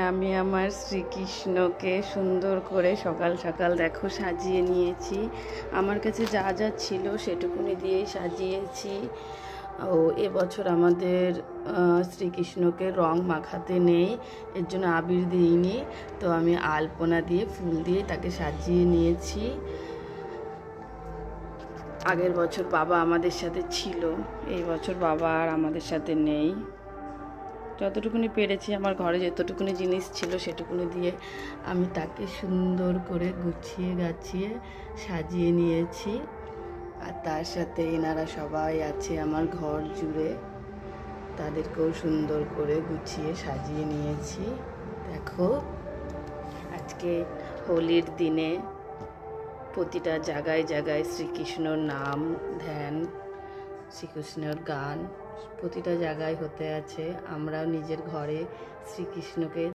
আমি আমার শ্রীকৃষ্ণকে সুন্দর করে সকাল সকাল দেখো সাজিয়ে নিয়েছি। আমার কাছে যা যা ছিল সেটুকুনি দিয়েই সাজিয়েছি। ও এবছর আমাদের শ্রীকৃষ্ণকে রং মাখাতে নেই, এর জন্য আবির দিইনি। তো আমি আলপনা দিয়ে ফুল দিয়ে তাকে সাজিয়ে নিয়েছি। আগের বছর বাবা আমাদের সাথে ছিল, এই বছর বাবা আর আমাদের সাথে নেই। যতটুকুনি পেরেছি, আমার ঘরে যতটুকুনি জিনিস ছিল সেটুকুনি দিয়ে আমি তাকে সুন্দর করে গুছিয়ে গাছিয়ে সাজিয়ে নিয়েছি। আর তার সাথে এনারা সবাই আছে আমার ঘর জুড়ে, তাদেরকেও সুন্দর করে গুছিয়ে সাজিয়ে নিয়েছি। দেখো, আজকে হোলির দিনে প্রতিটা জায়গায় জায়গায় শ্রীকৃষ্ণর নাম ধ্যান, শ্রীকৃষ্ণর গান প্রতিটা জায়গায় হতে আছে। আমরাও নিজের ঘরে শ্রীকৃষ্ণকে